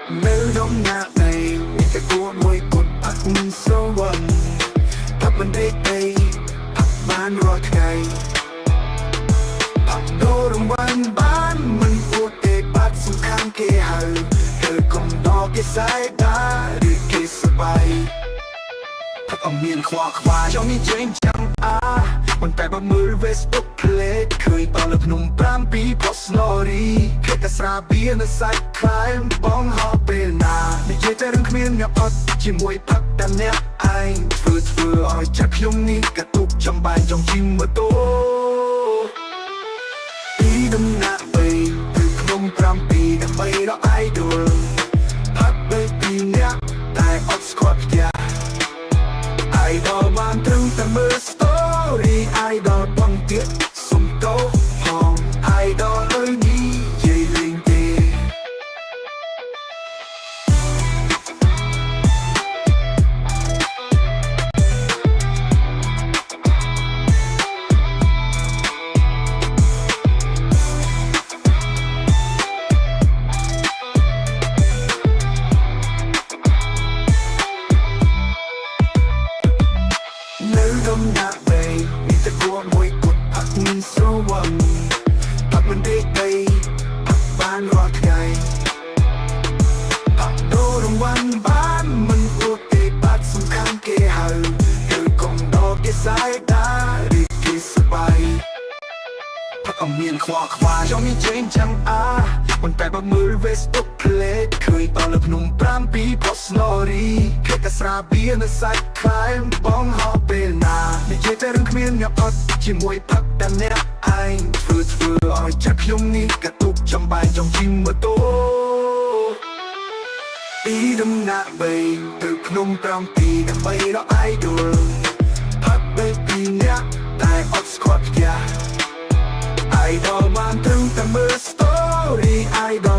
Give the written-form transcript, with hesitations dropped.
នៅក្នុងណានៃមានតែគួរមួយគត់ផាក់មិនស្រវឹងផាក់មិនដេកទេផាក់បានរាល់ថ្ងៃផាក់ដូររង្វាន់បានមិនពួតទេបាត់សំខាន់គេហៅគឺកុំដកគេសាយដាឬគេសបាយផាក់អមានខ្វល់ខ្វាយចង់មានជើងចាំមិនតែបើមើល Facebook ផ្លេតឃើញតលើភ្នំ5ពី post story គេតែស្រាបៀរនៅសាច់ខ្លាយបងហោពេលណានិយាយតែរឿងគ្មានអ្នកអត់ជាមួយផឹកតែអ្នកឯងធ្វើឲ្យចិត្តខ្ញុំនេះកតុកចំបាយចង់ជិះម៉ូតូពីដំណាក់បីពីភ្នំ5ពីដើម្បីរក idol ផឹកបីពីអ្នកតែអត់ស្គាល់ផ្ទះ idol បានត្រឹមតែមើល story idol បងទៀតសុំតោផង idol លើនេះយាយលេងទេនៅដំណាក់បីមានតែគួរមួយគត់ផាក់មិនស្រវឹងផាក់មិនដេកទេផាក់បានរាល់ថ្ងៃផាក់ដូររង្វាន់បានមិនពួតទេបាត់សំខាន់គេហៅគឺកុំដកគេសាយដាឬគេសបាយផាក់អមានខ្វល់ខ្វាយចង់មានជើងចាំមិនតែបើមើល Facebook ផ្លេតឃើញតលើភ្នំ5ពី post story គេតែស្រាបៀរនៅសាច់ខ្លាយបងហោពេលណានិយាយតែរឿងគ្មានអ្នកអត់ជាមួយផឹកតែអ្នកឯងធ្វើឲ្យចិត្តខ្ញុំនេះកតុកចំបាយចង់ជិះម៉ូតូពីដំណាក់បីទៅភ្នំ5ពីដើម្បីរក idol ផឹកបីពីអ្នកតែអត់ស្គាល់ផ្ទះidol បានត្រឹមតែមើល story idol